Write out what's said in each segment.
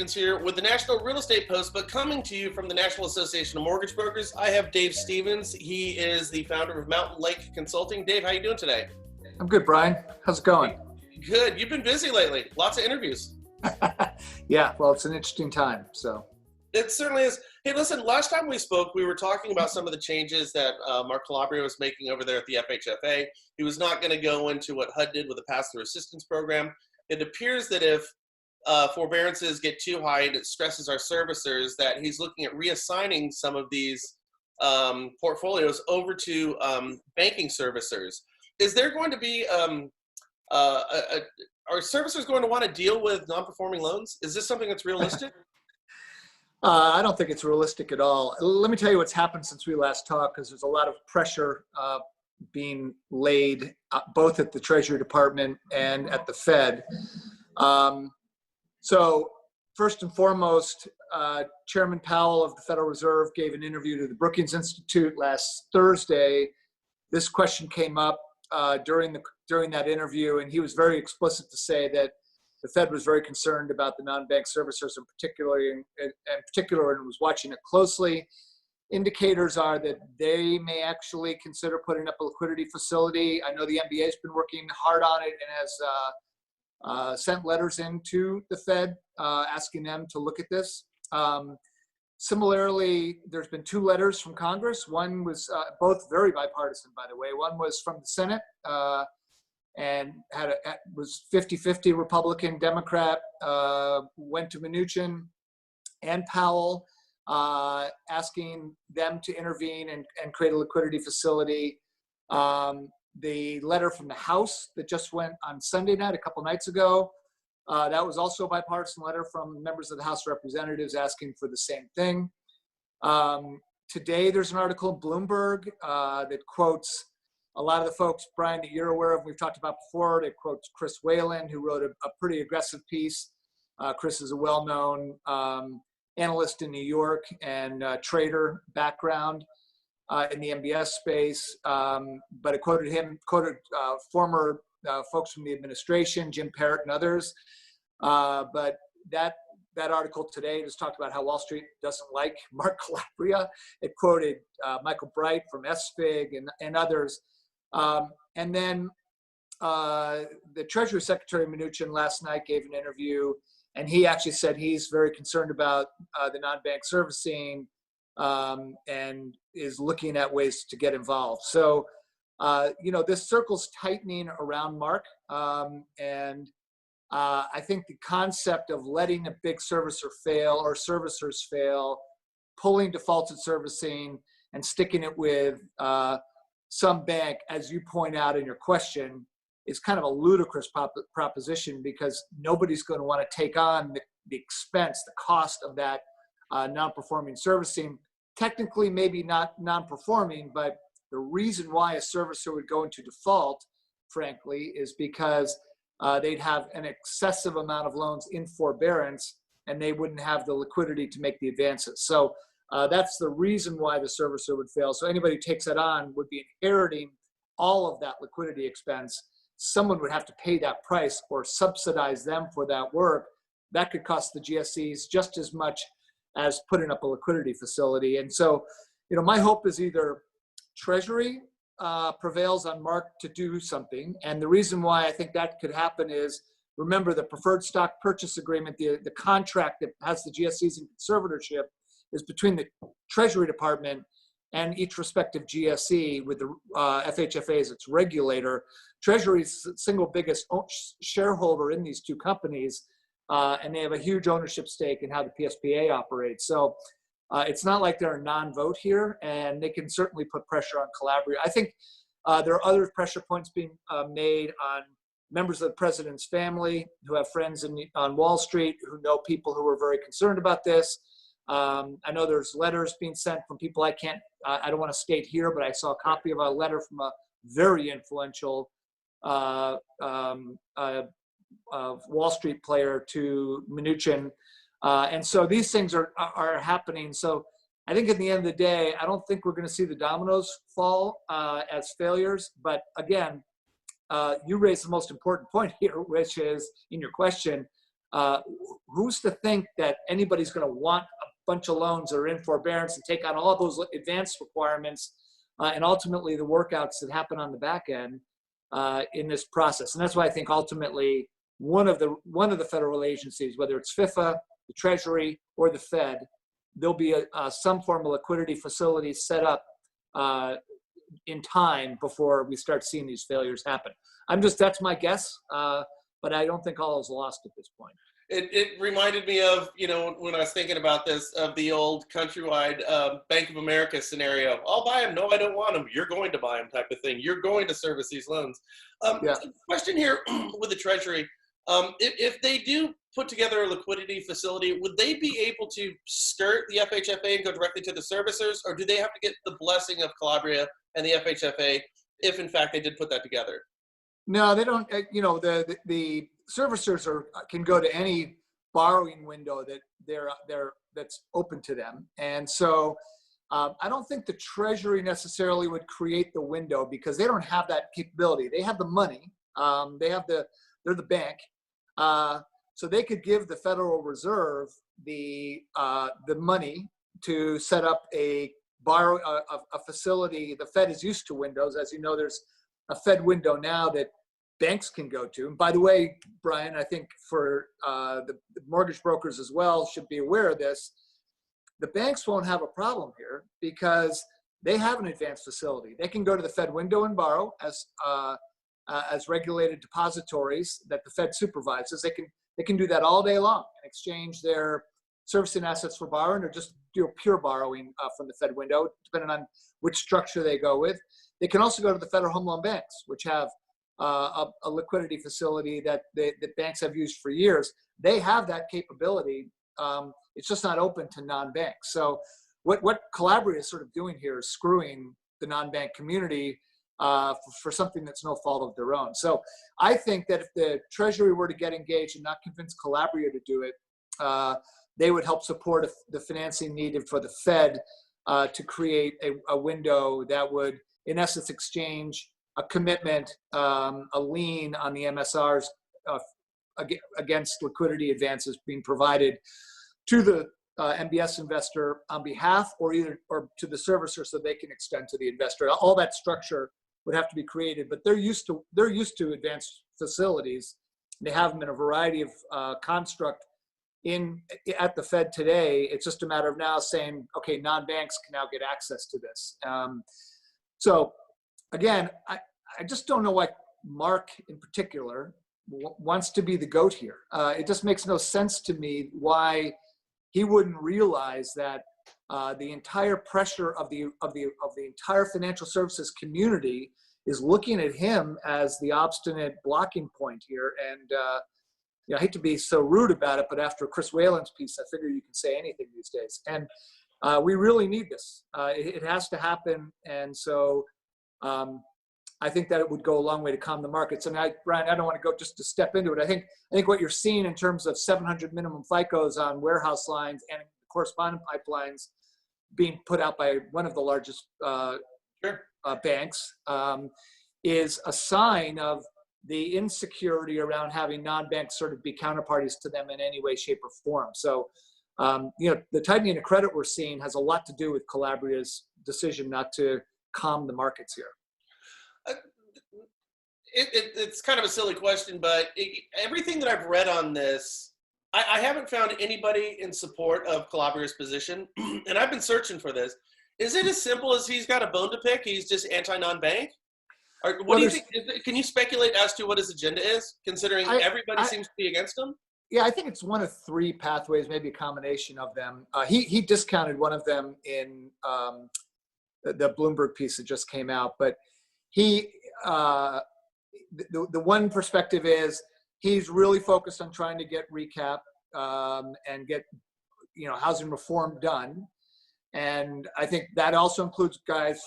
Stevens here with the National Real Estate Post, but coming to you from the National Association of Mortgage Brokers, I have Dave Stevens. He is the founder of Mountain Lake Consulting. Dave, how you doing today? I'm good, Brian. How's it going? Good. You've been busy lately. Lots of interviews. Yeah, well, it's an interesting time, so. It certainly is. Hey, listen, last time we spoke, we were talking about some of the changes that Mark Calabria was making over there at the FHFA. He was not going to go into what HUD did with the pass-through assistance program. It appears that if forbearances get too high and it stresses our servicers, that he's looking at reassigning some of these portfolios over to banking servicers. Is there going to be, are servicers going to want to deal with non-performing loans? Is this something that's realistic? I don't think it's realistic at all. Let me tell you what's happened since we last talked, because there's a lot of pressure being laid both at the Treasury Department and at the Fed. So first and foremost, Chairman Powell of the Federal Reserve gave an interview to the Brookings Institute last Thursday. This question came up during that interview, and he was very explicit to say that the Fed was very concerned about the non-bank servicers in particular, and was watching it closely. Indicators are that they may actually consider putting up a liquidity facility. I know the NBA has been working hard on it and has sent letters into the Fed asking them to look at this. Similarly, there's been two letters from Congress. One was both very bipartisan, by the way. One was from the Senate and was 50-50 Republican, Democrat, went to Mnuchin and Powell, asking them to intervene and create a liquidity facility. The letter from the House that just went on Sunday night, a couple nights ago, that was also a bipartisan letter from members of the House of Representatives asking for the same thing. Today, there's an article in Bloomberg that quotes a lot of the folks, Brian, that you're aware of, we've talked about before. It quotes Chris Whalen, who wrote a pretty aggressive piece. Chris is a well-known analyst in New York and trader background in the MBS space, but it quoted former folks from the administration, Jim Parrott and others. But that article today just talked about how Wall Street doesn't like Mark Calabria. It quoted Michael Bright from SFIG and others. And then the Treasury Secretary Mnuchin last night gave an interview, and he actually said he's very concerned about the non-bank servicing and is looking at ways to get involved. So, this circle's tightening around Mark. And I think the concept of letting a big servicer fail or servicers fail, pulling defaulted servicing and sticking it with some bank, as you point out in your question, is kind of a ludicrous proposition, because nobody's going to want to take on the expense, the cost of that non-performing servicing. Technically, maybe not non-performing, but the reason why a servicer would go into default, frankly, is because they'd have an excessive amount of loans in forbearance, and they wouldn't have the liquidity to make the advances. So that's the reason why the servicer would fail. So anybody who takes that on would be inheriting all of that liquidity expense. Someone would have to pay that price or subsidize them for that work. That could cost the GSEs just as much as putting up a liquidity facility. And so, my hope is either Treasury prevails on Mark to do something. And the reason why I think that could happen is, remember, the preferred stock purchase agreement, the contract that has the GSEs in conservatorship, is between the Treasury Department and each respective GSE, with the FHFA as its regulator. Treasury's the single biggest shareholder in these two companies, and they have a huge ownership stake in how the PSPA operates. So it's not like they're a non-vote here, and they can certainly put pressure on Calabria. I think there are other pressure points being made on members of the president's family who have friends on Wall Street, who know people who are very concerned about this. I know there's letters being sent from people I don't want to state here, but I saw a copy of a letter from a very influential Wall Street player to Mnuchin. And so these things are happening. So I think at the end of the day, I don't think we're going to see the dominoes fall as failures. But again, you raised the most important point here, which is, in your question, uh, who's to think that anybody's going to want a bunch of loans that are in forbearance and take on all those advanced requirements and ultimately the workouts that happen on the back end in this process. And that's why I think ultimately one of the federal agencies, whether it's FIFA, the Treasury, or the Fed, there'll be some form of liquidity facility set up in time before we start seeing these failures happen. That's my guess, but I don't think all is lost at this point. It reminded me of, when I was thinking about this, of the old Countrywide Bank of America scenario. I'll buy them. No, I don't want them. You're going to buy them type of thing. You're going to service these loans. Yeah. Question here with the Treasury. If they do put together a liquidity facility, would they be able to skirt the FHFA and go directly to the servicers, or do they have to get the blessing of Calabria and the FHFA if, in fact, they did put that together? No, they don't. The servicers can go to any borrowing window that's open to them, and so I don't think the Treasury necessarily would create the window because they don't have that capability. They have the money. They're the bank, so they could give the Federal Reserve the money to set up a facility. The Fed is used to windows, as you know. There's a Fed window now that banks can go to. And by the way, Brian, I think for the mortgage brokers as well should be aware of this. The banks won't have a problem here because they have an advanced facility. They can go to the Fed window and borrow as regulated depositories that the Fed supervises. They can do that all day long and exchange their servicing assets for borrowing or just do pure borrowing from the Fed window, depending on which structure they go with. They can also go to the Federal Home Loan Banks, which have a liquidity facility that banks have used for years. They have that capability. It's just not open to non-banks. So what Calabria is sort of doing here is screwing the non-bank community for something that's no fault of their own. So I think that if the Treasury were to get engaged and not convince Calabria to do it, they would help support the financing needed for the Fed to create a window that would, in essence, exchange a commitment, a lien on the MSRs against liquidity advances being provided to the MBS investor on behalf or to the servicer so they can extend to the investor. All that structure would have to be created, but they're used to advanced facilities. They have them in a variety of construct at the Fed today. It's just a matter of now saying, okay, non-banks can now get access to this. So again, I just don't know why Mark in particular wants to be the goat here. It just makes no sense to me why he wouldn't realize that the entire pressure of the entire financial services community is looking at him as the obstinate blocking point here. And I hate to be so rude about it, but after Chris Whalen's piece, I figure you can say anything these days. And we really need this. It has to happen. And so I think that it would go a long way to calm the markets. And Brian, I don't want to go just to step into it. I think what you're seeing in terms of 700 minimum FICOs on warehouse lines and correspondent pipelines being put out by one of the largest banks is a sign of the insecurity around having non-banks sort of be counterparties to them in any way, shape, or form. So, the tightening of credit we're seeing has a lot to do with Calabria's decision not to calm the markets here. It's kind of a silly question, but everything that I've read on this, I haven't found anybody in support of Calabria's position, and I've been searching for this. Is it as simple as he's got a bone to pick? He's just anti-non-bank? Or what do you think? Can you speculate as to what his agenda is, considering everybody seems to be against him? Yeah, I think it's one of three pathways, maybe a combination of them. He discounted one of them in the Bloomberg piece that just came out, but the one perspective is he's really focused on trying to get recap and get housing reform done. And I think that also includes guys,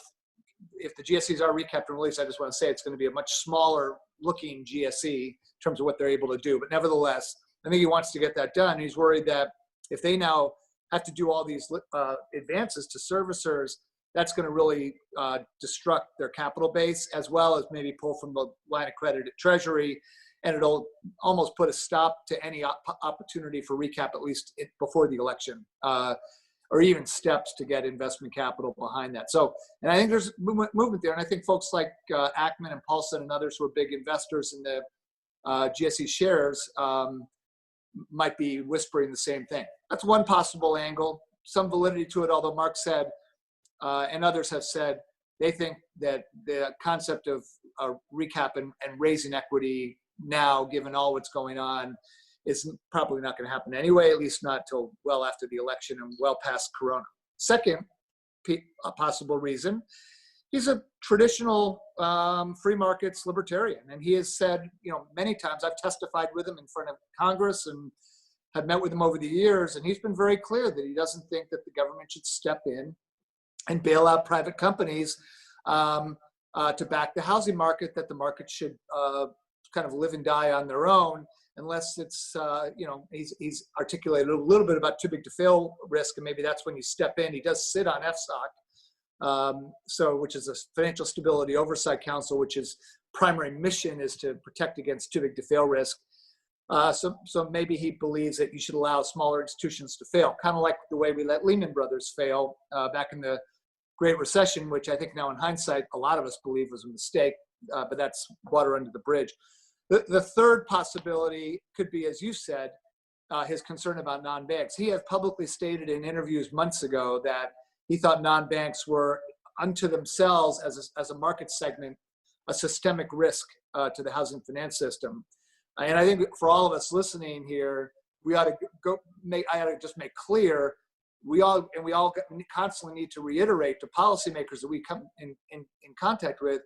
if the GSEs are recapped and released, I just want to say it's going to be a much smaller looking GSE in terms of what they're able to do. But nevertheless, I think he wants to get that done. He's worried that if they now have to do all these advances to servicers, that's going to really destruct their capital base, as well as maybe pull from the line of credit at Treasury and it'll almost put a stop to any opportunity for recap, at least before the election, or even steps to get investment capital behind that. So, and I think there's movement there. And I think folks like Ackman and Paulson and others who are big investors in the GSE shares might be whispering the same thing. That's one possible angle, some validity to it, although Mark said, and others have said, they think that the concept of recap and raising equity now, given all what's going on, is probably not going to happen anyway, at least not till well after the election and well past Corona. Second possible reason, he's a traditional free markets libertarian. And he has said, many times, I've testified with him in front of Congress and have met with him over the years, and he's been very clear that he doesn't think that the government should step in and bail out private companies to back the housing market, that the market should kind of live and die on their own, unless it's, he's articulated a little bit about too big to fail risk, and maybe that's when you step in. He does sit on FSOC, which is a Financial Stability Oversight Council, which is primary mission is to protect against too big to fail risk. So maybe he believes that you should allow smaller institutions to fail, kind of like the way we let Lehman Brothers fail back in the Great Recession, which I think now in hindsight, a lot of us believe was a mistake, but that's water under the bridge. The third possibility could be, as you said, his concern about non-banks. He has publicly stated in interviews months ago that he thought non-banks were unto themselves as a market segment, a systemic risk to the housing finance system. And I think for all of us listening here, we ought to I ought to just make clear, we all constantly need to reiterate to policymakers that we come in contact with,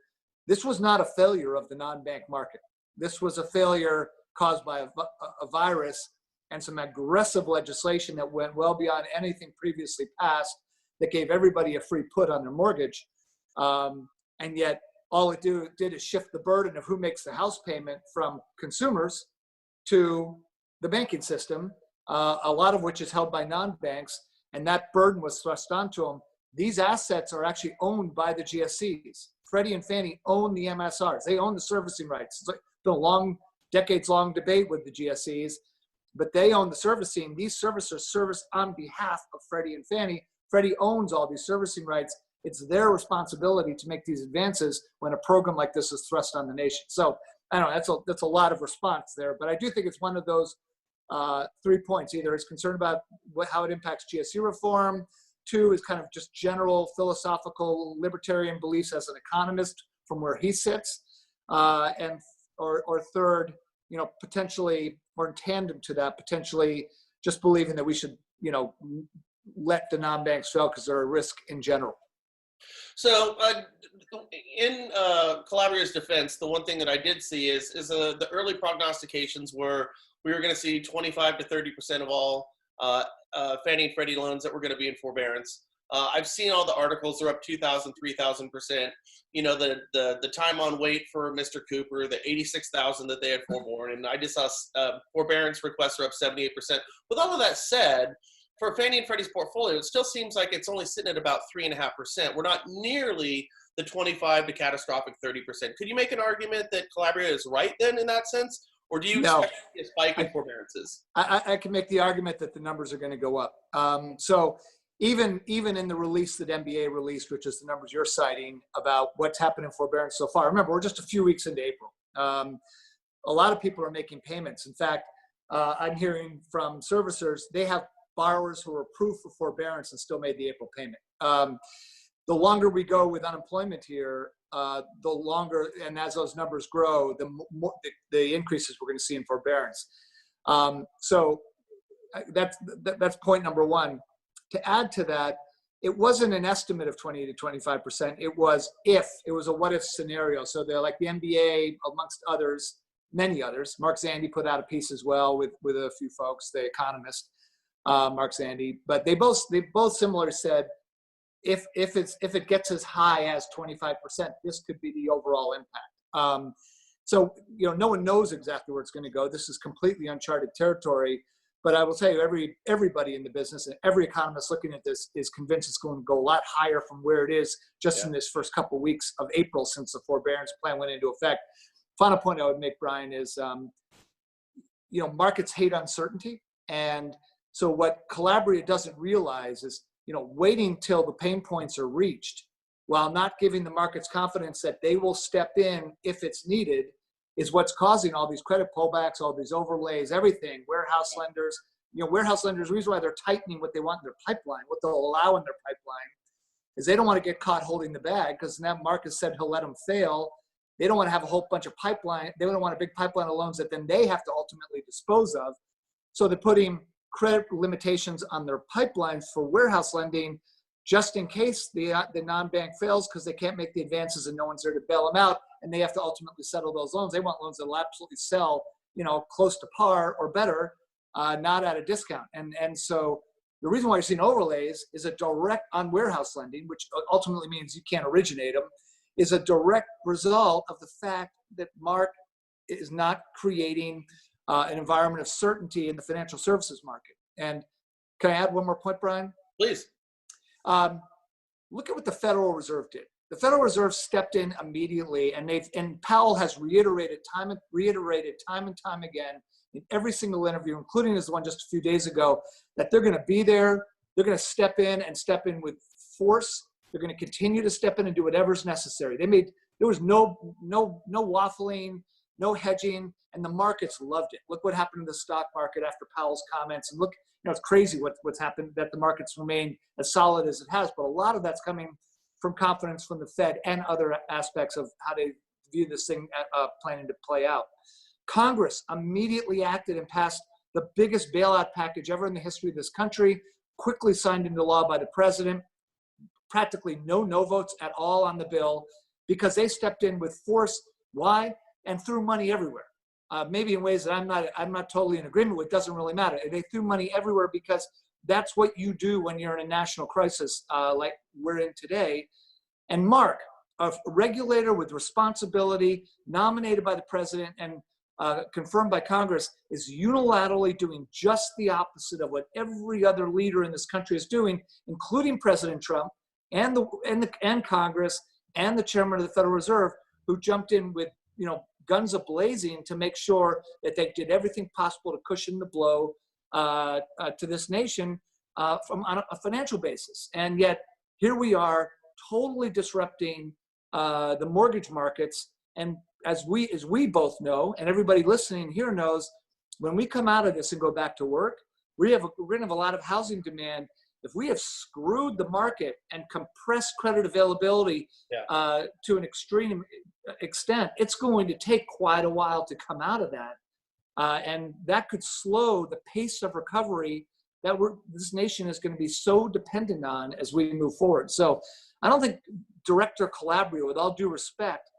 this was not a failure of the non-bank market. This was a failure caused by a virus and some aggressive legislation that went well beyond anything previously passed, that gave everybody a free put on their mortgage. And yet all it did is shift the burden of who makes the house payment from consumers to the banking system, a lot of which is held by non-banks, and that burden was thrust onto them. These assets are actually owned by the GSEs. Freddie and Fannie own the MSRs. They own the servicing rights. It's been a decades-long debate with the GSEs, but they own the servicing. These servicers service on behalf of Freddie and Fannie. Freddie owns all these servicing rights. It's their responsibility to make these advances when a program like this is thrust on the nation. So I don't know, that's a lot of response there, but I do think it's one of those 3 points. Either it's concerned about how it impacts GSE reform. 2 is kind of just general philosophical libertarian beliefs as an economist from where he sits. Or third, potentially, or in tandem to that, potentially just believing that we should, let the non-banks fail because they're a risk in general. So in Calabria's defense, the one thing that I did see is the early prognostications were we were going to see 25 to 30% of all Fannie and Freddie loans that were going to be in forbearance. I've seen all the articles; they're up 2,000, 3,000%. The time on wait for Mr. Cooper, the 86,000 that they had forborne, and I just saw forbearance requests are up 78%. With all of that said, for Fannie and Freddie's portfolio, it still seems like it's only sitting at about 3.5%. We're not nearly the 25 to catastrophic 30%. Could you make an argument that Calabria is right then in that sense? Or do you expect to see a spike in forbearances? I can make the argument that the numbers are going to go up. So even in the release that MBA released, which is the numbers you're citing about what's happened in forbearance so far, remember, we're just a few weeks into April. A lot of people are making payments. In fact, I'm hearing from servicers, they have borrowers who are approved for forbearance and still made the April payment. The longer we go with unemployment here, the longer, and as those numbers grow, the more the increases we're going to see in forbearance. So that's point number one. To add to that, it wasn't an estimate of 20 to 25%. It was a what if scenario. So they're like the NBA, amongst others, many others. Mark Zandi put out a piece as well with a few folks, the economist, Mark Zandi. But they both similarly said, if it gets as high as 25%, this could be the overall impact. So no one knows exactly where it's going to go. This is completely uncharted territory. But I will tell you, everybody in the business and every economist looking at this is convinced it's going to go a lot higher from where it is just in this first couple of weeks of April since the forbearance plan went into effect. final point I would make, Brian, is, markets hate uncertainty. And so what Calabria doesn't realize is, waiting till the pain points are reached while not giving the markets confidence that they will step in if it's needed is what's causing all these credit pullbacks, all these overlays, everything. Warehouse lenders, the reason why they're tightening what they want in their pipeline, what they'll allow in their pipeline, is they don't want to get caught holding the bag, because now Marcus said he'll let them fail. They don't want to have a whole bunch of pipeline. They don't want a big pipeline of loans that then they have to ultimately dispose of. So they're putting credit limitations on their pipelines for warehouse lending, just in case the non-bank fails, because they can't make the advances and no one's there to bail them out, and they have to ultimately settle those loans. They want loans that will absolutely sell, close to par or better, not at a discount. And so the reason why you're seeing overlays is a direct on warehouse lending, which ultimately means you can't originate them, is a direct result of the fact that Mark is not creating an environment of certainty in the financial services market. And can I add one more point, Brian? Please. Look at what the Federal Reserve did. The Federal Reserve stepped in immediately, and Powell has reiterated time and time again in every single interview, including this one just a few days ago, that they're going to be there. They're going to step in with force. They're going to continue to step in and do whatever's necessary. There was no waffling, no hedging, and the markets loved it. Look what happened to the stock market after Powell's comments, and look, it's crazy what's happened, that the markets remain as solid as it has. But a lot of that's coming from confidence from the Fed and other aspects of how they view this thing planning to play out. Congress immediately acted and passed the biggest bailout package ever in the history of this country, quickly signed into law by the president. Practically no votes at all on the bill, because they stepped in with force. Why? And threw money everywhere. Maybe in ways that I'm not totally in agreement with. Doesn't really matter. They threw money everywhere because that's what you do when you're in a national crisis like we're in today. And Mark, a regulator with responsibility, nominated by the president and confirmed by Congress, is unilaterally doing just the opposite of what every other leader in this country is doing, including President Trump and Congress and the chairman of the Federal Reserve, who jumped in with guns a-blazing to make sure that they did everything possible to cushion the blow to this nation on a financial basis. And yet here we are, totally disrupting the mortgage markets. And as we both know, and everybody listening here knows, when we come out of this and go back to work, we're going to have a lot of housing demand. If we have screwed the market and compressed credit availability to an extreme extent, it's going to take quite a while to come out of that. And that could slow the pace of recovery that this nation is going to be so dependent on as we move forward. So I don't think Director Calabria, with all due respect,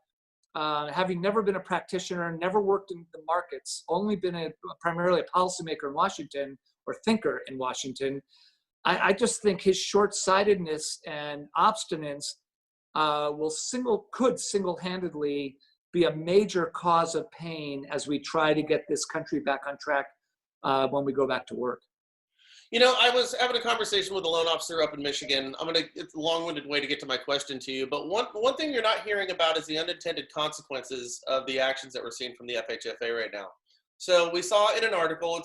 having never been a practitioner, never worked in the markets, only been primarily a policymaker in Washington or thinker in Washington, I just think his short-sightedness and obstinance could single-handedly be a major cause of pain as we try to get this country back on track when we go back to work. I was having a conversation with a loan officer up in Michigan. It's a long-winded way to get to my question to you, but one thing you're not hearing about is the unintended consequences of the actions that we're seeing from the FHFA right now. So we saw in an article,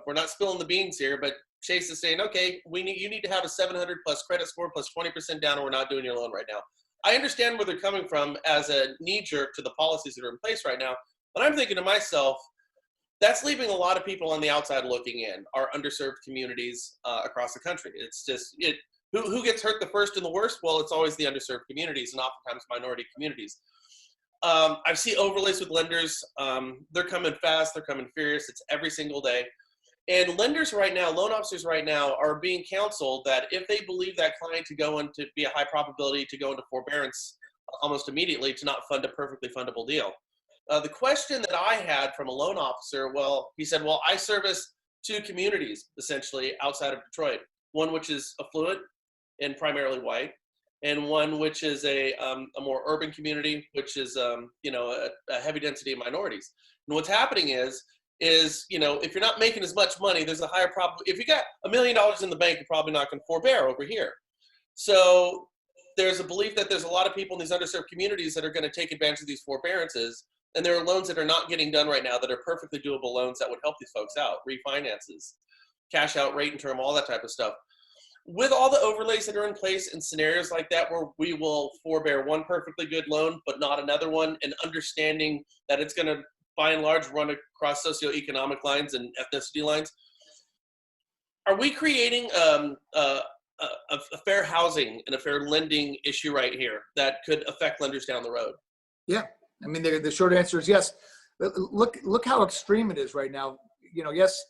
we're not spilling the beans here, but Chase is saying, okay, you need to have a 700 plus credit score plus 20% down, or we're not doing your loan right now. I understand where they're coming from as a knee-jerk to the policies that are in place right now, but I'm thinking to myself, that's leaving a lot of people on the outside looking in, our underserved communities across the country. It's just, who gets hurt the first and the worst? Well, it's always the underserved communities, and oftentimes minority communities. I see overlays with lenders. They're coming fast, they're coming furious. It's every single day. And lenders right now, loan officers right now, are being counseled that if they believe that client to go into be a high probability to go into forbearance almost immediately, to not fund a perfectly fundable deal. The question that I had from a loan officer, he said, I service two communities essentially outside of Detroit. One which is affluent and primarily white, and one which is a more urban community, which is a heavy density of minorities. And what's happening is if you're not making as much money, there's a higher probability. If you got $1 million in the bank, you're probably not going to forbear over here. So there's a belief that there's a lot of people in these underserved communities that are going to take advantage of these forbearances. And there are loans that are not getting done right now that are perfectly doable loans that would help these folks out, refinances, cash out rate and term, all that type of stuff. With all the overlays that are in place in scenarios like that, where we will forbear one perfectly good loan, but not another one, and understanding that it's going to, by and large, run across socioeconomic lines and ethnicity lines, are we creating a fair housing and a fair lending issue right here that could affect lenders down the road? Yeah, I mean, the short answer is yes. Look how extreme it is right now. Yes,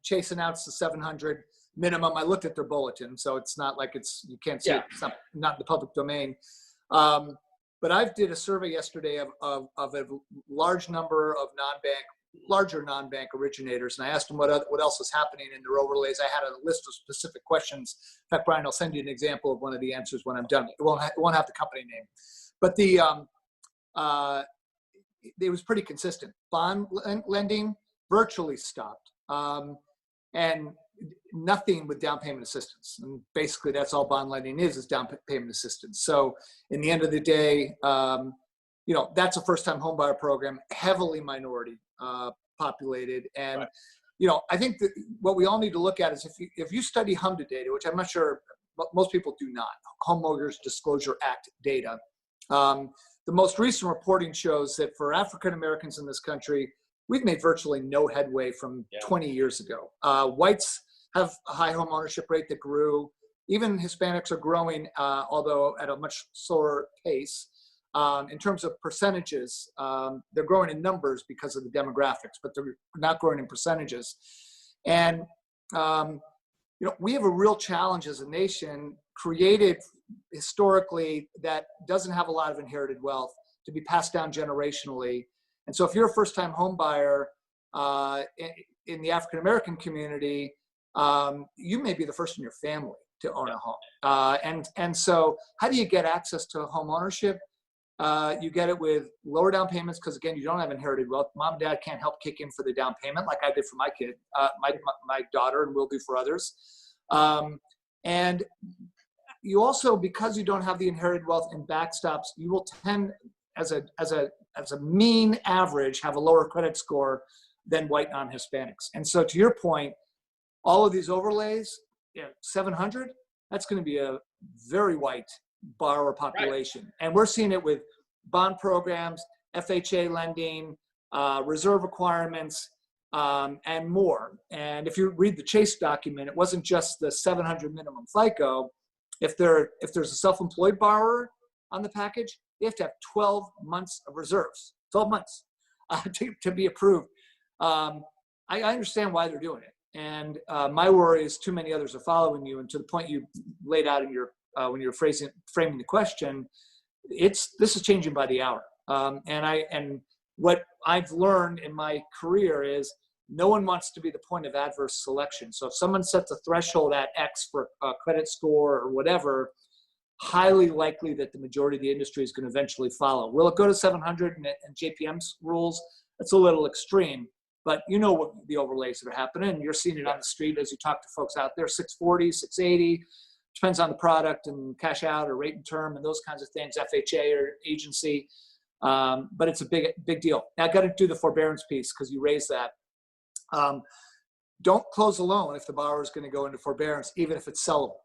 Chase announced the 700 minimum. I looked at their bulletin, so it's not like you can't see it. It's not in the public domain. But I did a survey yesterday of a large number of larger non-bank originators, and I asked them what else is happening in their overlays. I had a list of specific questions. In fact, Brian, I'll send you an example of one of the answers when I'm done. It won't have the company name, but it was pretty consistent. Bond lending virtually stopped, and nothing with down payment assistance. And basically, that's all bond lending is down payment assistance. So, in the end of the day, that's a first-time homebuyer program, heavily minority populated, and right. I think that what we all need to look at is if you study HMDA data, which I'm not sure most people do not, Homeowners Disclosure Act data. The most recent reporting shows that for African Americans in this country, we've made virtually no headway from 20 years ago. Whites have a high home ownership rate that grew. Even Hispanics are growing, although at a much slower pace. In terms of percentages, they're growing in numbers because of the demographics, but they're not growing in percentages. And we have a real challenge as a nation created historically that doesn't have a lot of inherited wealth to be passed down generationally. And so if you're a first-time home buyer in the African-American community, you may be the first in your family to own a home. And so how do you get access to home ownership? You get it with lower down payments because, again, you don't have inherited wealth. Mom and dad can't help kick in for the down payment like I did for my kid, my daughter, and will do for others. And you also, because you don't have the inherited wealth and backstops, you will tend, as a mean average, have a lower credit score than white non-Hispanics. And so, to your point, all of these overlays, 700, that's going to be a very white borrower population. Right. And we're seeing it with bond programs, FHA lending, reserve requirements, and more. And if you read the Chase document, it wasn't just the 700 minimum FICO. If there's a self-employed borrower on the package, they have to have 12 months of reserves, 12 months to be approved. I understand why they're doing it. And my worry is too many others are following you. And to the point you laid out in your when you're framing the question, this is changing by the hour. And what I've learned in my career is no one wants to be the point of adverse selection. So if someone sets a threshold at X for a credit score or whatever, highly likely that the majority of the industry is going to eventually follow. Will it go to 700 and JPM's rules? That's a little extreme, but you know what the overlays that are happening. You're seeing it on the street as you talk to folks out there, 640, 680, depends on the product and cash out or rate and term and those kinds of things, FHA or agency. But it's a big deal. Now, I got to do the forbearance piece because you raised that. Don't close a loan if the borrower is going to go into forbearance, even if it's sellable.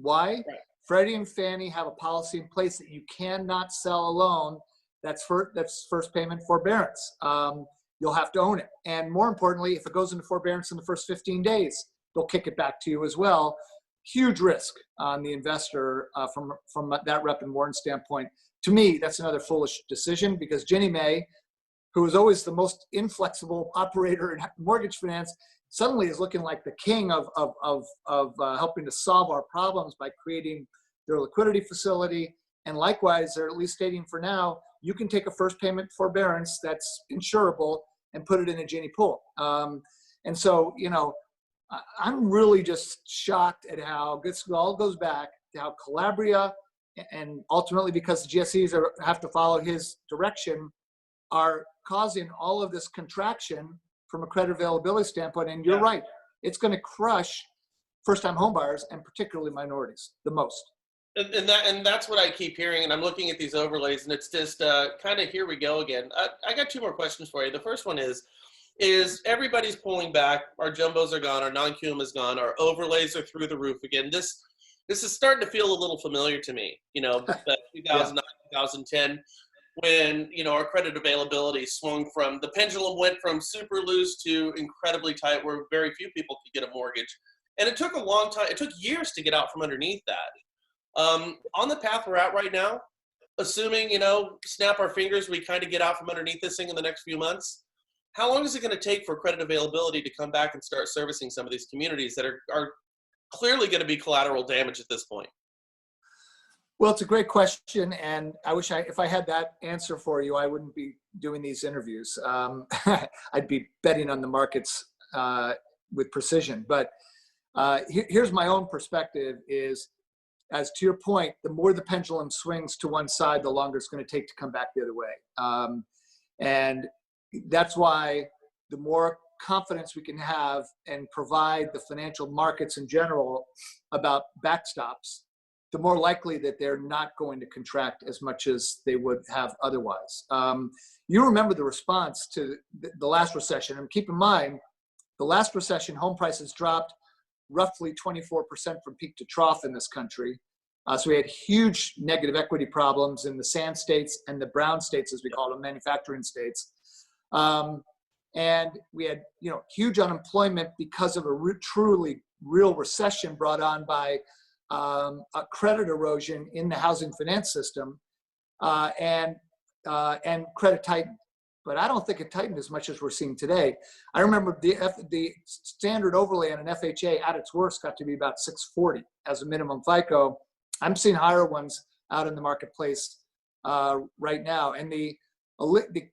Why? Right. Freddie and Fannie have a policy in place that you cannot sell a loan that's first payment forbearance. You'll have to own it. And more importantly, if it goes into forbearance in the first 15 days, they'll kick it back to you as well. Huge risk on the investor from that Rep and Warren standpoint. To me, that's another foolish decision because Ginnie Mae, who was always the most inflexible operator in mortgage finance, suddenly is looking like the king of helping to solve our problems by creating their liquidity facility. And likewise, they're at least stating for now, you can take a first payment forbearance that's insurable and put it in a Ginnie pool. And so, I'm really just shocked at how this all goes back to how Calabria, and ultimately because the GSEs have to follow his direction, are causing all of this contraction from a credit availability standpoint. And you're right, it's going to crush first-time homebuyers and particularly minorities the most. And that's what I keep hearing. And I'm looking at these overlays, and it's just kind of here we go again. I got two more questions for you. The first one is everybody's pulling back. Our jumbos are gone. Our non-QM is gone. Our overlays are through the roof again. This is starting to feel a little familiar to me. You know, that Yeah. 2009, 2010, when our credit availability swung from the pendulum went from super loose to incredibly tight, where very few people could get a mortgage, and it took a long time. It took years to get out from underneath that. On the path we're at right now, assuming, snap our fingers, we kind of get out from underneath this thing in the next few months, how long is it going to take for credit availability to come back and start servicing some of these communities that are clearly going to be collateral damage at this point? Well, it's a great question, and I wish if I had that answer for you, I wouldn't be doing these interviews. I'd be betting on the markets with precision. But here's my own perspective: is as to your point, the more the pendulum swings to one side, the longer it's going to take to come back the other way. And that's why the more confidence we can have and provide the financial markets in general about backstops, the more likely that they're not going to contract as much as they would have otherwise. You remember the response to the last recession, and keep in mind, the last recession, home prices dropped roughly 24% from peak to trough in this country. So we had huge negative equity problems in the sand states and the brown states, as we call them, manufacturing states. And we had, huge unemployment because of a truly real recession brought on by a credit erosion in the housing finance system, and credit tightened. But I don't think it tightened as much as we're seeing today. I remember the standard overlay on an FHA at its worst got to be about 640 as a minimum FICO. I'm seeing higher ones out in the marketplace right now. And the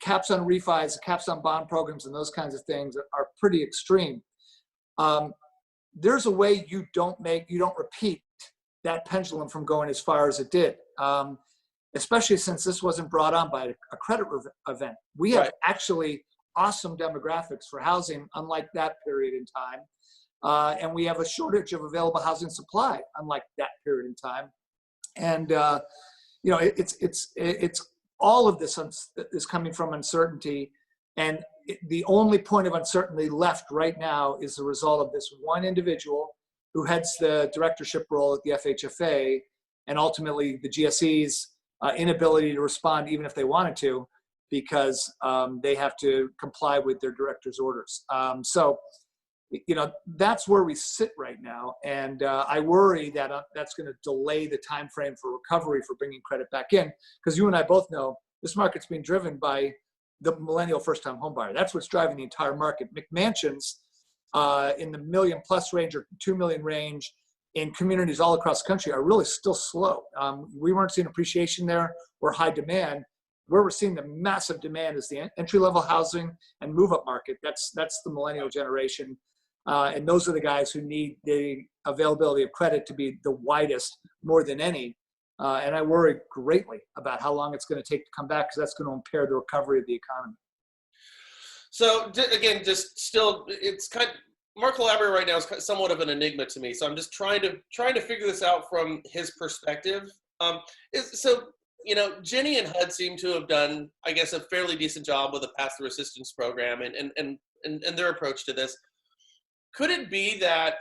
caps on refis, the caps on bond programs, and those kinds of things are pretty extreme. There's a way you don't repeat that pendulum from going as far as it did. Especially since this wasn't brought on by a credit event. We have actually awesome demographics for housing, unlike that period in time. And we have a shortage of available housing supply, unlike that period in time. And, it's all of this is coming from uncertainty. And the only point of uncertainty left right now is the result of this one individual who heads the directorship role at the FHFA, and ultimately the GSEs, inability to respond even if they wanted to, because they have to comply with their director's orders. So that's where we sit right now, and I worry that that's going to delay the time frame for recovery for bringing credit back in, because you and I both know this market's being driven by the millennial first-time homebuyer. That's what's driving the entire market. McMansions in the $1 million+ range or $2 million range in communities all across the country are really still slow. We weren't seeing appreciation there or high demand. Where we're seeing the massive demand is the entry-level housing and move-up market. That's the millennial generation. And those are the guys who need the availability of credit to be the widest more than any. And I worry greatly about how long it's going to take to come back, because that's going to impair the recovery of the economy. So again, it's kind of, Mark Calabria right now is somewhat of an enigma to me. So I'm just trying to figure this out from his perspective. Jenny and HUD seem to have done, I guess, a fairly decent job with the pass-through assistance program and their approach to this. Could it be that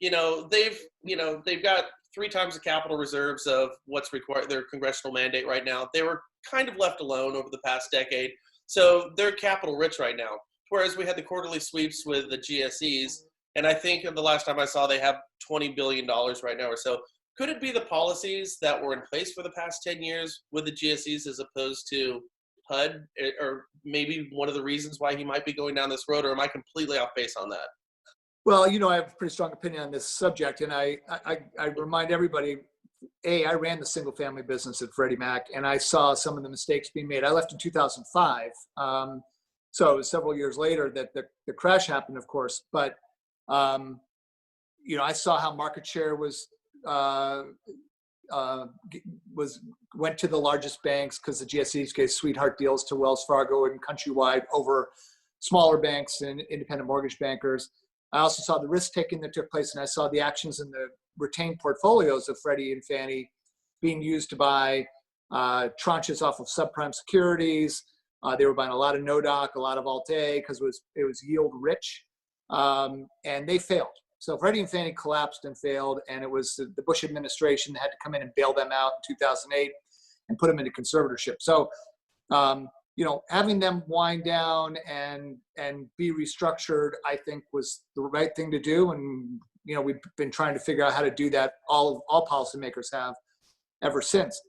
they've got 3 times the capital reserves of what's required, their congressional mandate right now? They were kind of left alone over the past decade, so they're capital rich right now. Whereas we had the quarterly sweeps with the GSEs, and I think the last time I saw they have $20 billion right now or so. Could it be the policies that were in place for the past 10 years with the GSEs as opposed to HUD, or maybe one of the reasons why he might be going down this road, or am I completely off base on that? Well, I have a pretty strong opinion on this subject, and I remind everybody, I ran the single family business at Freddie Mac, and I saw some of the mistakes being made. I left in 2005. So it was several years later that the crash happened, of course. But, I saw how market share went to the largest banks, because the GSEs gave sweetheart deals to Wells Fargo and Countrywide over smaller banks and independent mortgage bankers. I also saw the risk taking that took place, and I saw the actions in the retained portfolios of Freddie and Fannie being used to buy tranches off of subprime securities. They were buying a lot of NODOC, a lot of Alt-A because it was yield rich, and they failed. So Freddie and Fannie collapsed and failed, and it was the Bush administration that had to come in and bail them out in 2008 and put them into conservatorship. So, having them wind down and be restructured, I think was the right thing to do. And, we've been trying to figure out how to do that. All policymakers have ever since.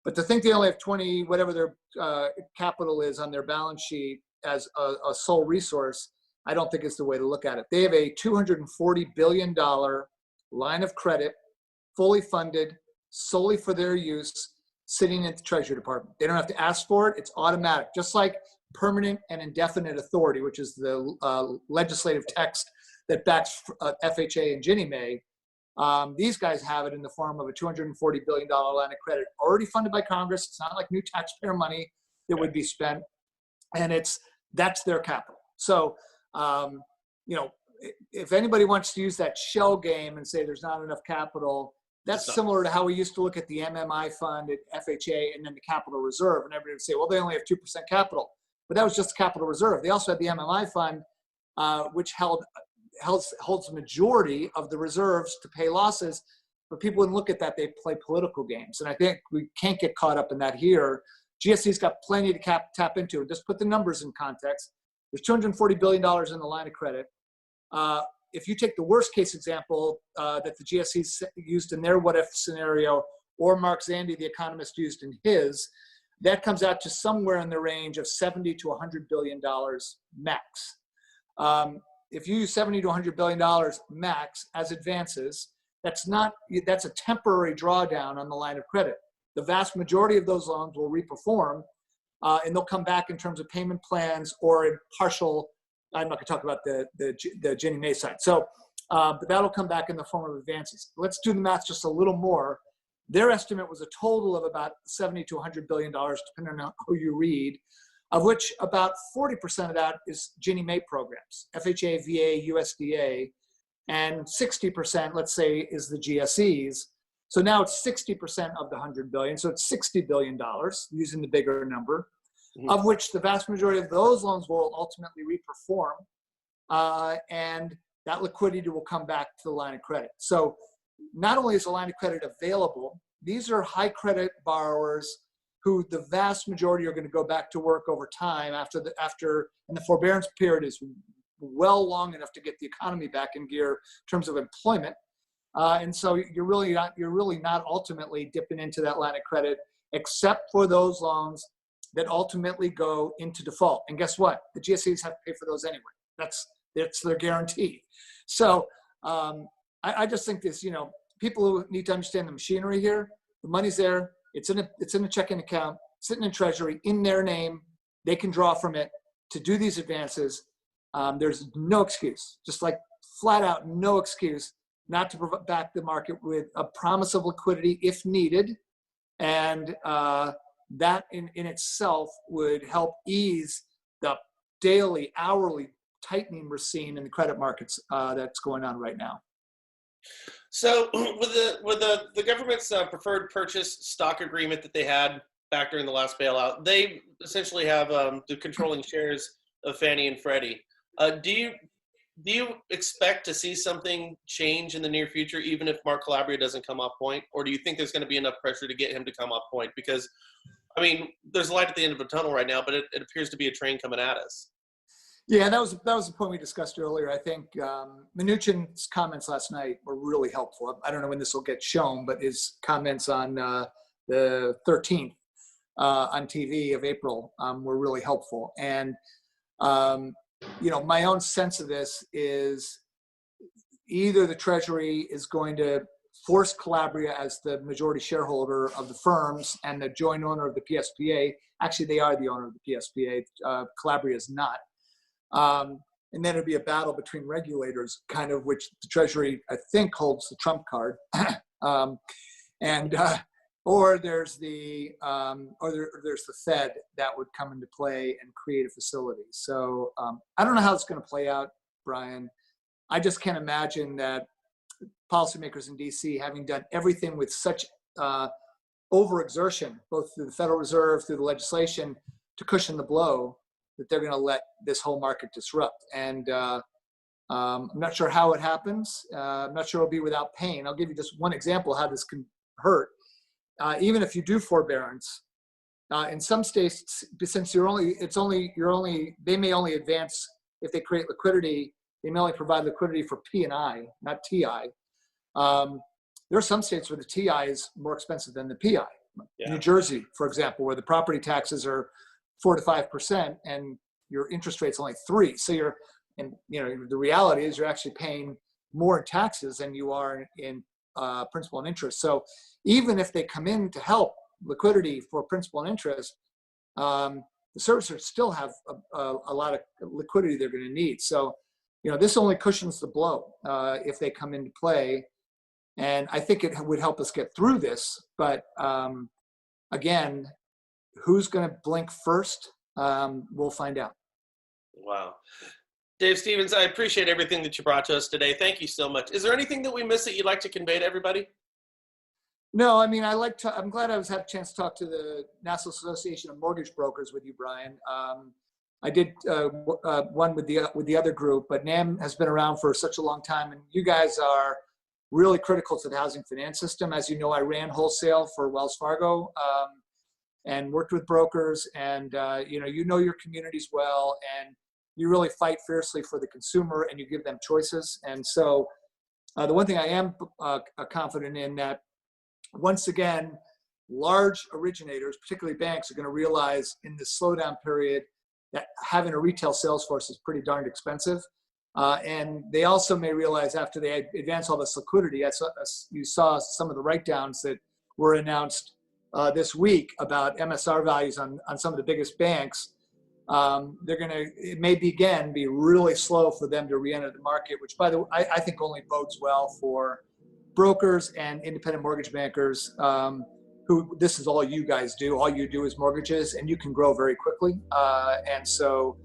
But to think they only have 20, whatever their capital is on their balance sheet as a sole resource, I don't think is the way to look at it. They have a $240 billion line of credit, fully funded, solely for their use, sitting at the Treasury Department. They don't have to ask for it. It's automatic, just like permanent and indefinite authority, which is the legislative text that backs FHA and Ginnie Mae. These guys have it in the form of a $240 billion line of credit already funded by Congress. It's not like new taxpayer money that would be spent, and that's their capital. So, if anybody wants to use that shell game and say there's not enough capital, that's similar to how we used to look at the MMI fund at FHA and then the capital reserve, and everybody would say, well, they only have 2% capital, but that was just the capital reserve. They also had the MMI fund, which holds the majority of the reserves to pay losses, but people wouldn't look at that. They play political games, and I think we can't get caught up in that here. GSE's got plenty to tap into. Just put the numbers in context. There's $240 billion in the line of credit. If you take the worst case example that the GSEs used in their what-if scenario, or Mark Zandi, the economist, used in his, that comes out to somewhere in the range of $70 to $100 billion max. If you use $70 to $100 billion max as advances, that's a temporary drawdown on the line of credit. The vast majority of those loans will reperform, and they'll come back in terms of payment plans or in partial. I'm not going to talk about the Ginnie Mae side. So, but that'll come back in the form of advances. Let's do the math just a little more. Their estimate was a total of about $70 to $100 billion, depending on who you read, of which about 40% of that is Ginnie Mae programs, FHA, VA, USDA, and 60%, let's say, is the GSEs. So now it's 60% of the $100 billion. So it's $60 billion, using the bigger number, of which the vast majority of those loans will ultimately reperform, and that liquidity will come back to the line of credit. So not only is the line of credit available, these are high credit borrowers who the vast majority are going to go back to work over time and the forbearance period is well long enough to get the economy back in gear in terms of employment. And so you're really not ultimately dipping into that line of credit, except for those loans that ultimately go into default. And guess what? The GSEs have to pay for those anyway. That's their guarantee. So I just think this, people who need to understand the machinery here, the money's there. It's in a checking account, sitting in Treasury in their name. They can draw from it to do these advances. There's no excuse, just like flat out no excuse not to back the market with a promise of liquidity if needed. And that in itself would help ease the daily, hourly tightening we're seeing in the credit markets that's going on right now. So with the government's preferred purchase stock agreement that they had back during the last bailout, they essentially have the controlling shares of Fannie and Freddie. Do you expect to see something change in the near future, even if Mark Calabria doesn't come off point? Or do you think there's going to be enough pressure to get him to come off point? Because, I mean, there's light at the end of the tunnel right now, but it appears to be a train coming at us. Yeah, that was the point we discussed earlier. I think Mnuchin's comments last night were really helpful. I don't know when this will get shown, but his comments on the 13th on TV of April were really helpful. And my own sense of this is either the Treasury is going to force Calabria as the majority shareholder of the firms and the joint owner of the PSPA. Actually, they are the owner of the PSPA. Calabria is not. And then it'd be a battle between regulators, kind of, which the Treasury, I think, holds the trump card. Or there's the Fed that would come into play and create a facility. So I don't know how it's going to play out, Brian. I just can't imagine that policymakers in DC, having done everything with such overexertion, both through the Federal Reserve, through the legislation, to cushion the blow, that they're going to let this whole market disrupt. And I'm not sure how it happens. I'm not sure it'll be without pain. I'll give you just one example of how this can hurt. Even if you do forbearance, in some states, since they may only advance if they create liquidity. They may only provide liquidity for P&I, not TI. There are some states where the TI is more expensive than the PI. Yeah. New Jersey, for example, where the property taxes are 4 to 5% and your interest rate's only 3%. So the reality is you're actually paying more in taxes than you are in principal and interest. So even if they come in to help liquidity for principal and interest, the servicers still have a lot of liquidity they're going to need. So, this only cushions the blow if they come into play. And I think it would help us get through this. But again, who's going to blink first? We'll find out. Wow. Dave Stevens, I appreciate everything that you brought to us today. Thank you so much. Is there anything that we missed that you'd like to convey to everybody? No, I mean, I'm glad I had a chance to talk to the National Association of Mortgage Brokers with you, Brian. I did one with the other group, but NAM has been around for such a long time, and you guys are really critical to the housing finance system. As you know, I ran wholesale for Wells Fargo and worked with brokers, and you know your communities well, and you really fight fiercely for the consumer, and you give them choices. And so the one thing I am confident in that, once again, large originators, particularly banks, are going to realize in this slowdown period that having a retail sales force is pretty darned expensive. And they also may realize after they advance all this liquidity, you saw some of the write-downs that were announced this week about MSR values on some of the biggest banks. It may be really slow for them to re-enter the market, which, by the way, I think only bodes well for brokers and independent mortgage bankers, who this is all you guys do. All you do is mortgages, and you can grow very quickly. And so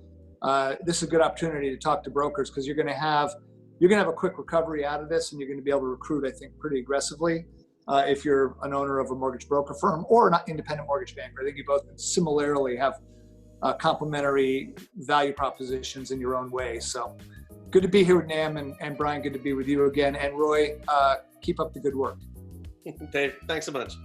this is a good opportunity to talk to brokers, because you're going to have a quick recovery out of this, and you're going to be able to recruit, I think, pretty aggressively if you're an owner of a mortgage broker firm or an independent mortgage banker. I think you both similarly have complementary value propositions in your own way. So good to be here with NAM, and Brian, good to be with you again. And Roy, keep up the good work. Dave, thanks so much.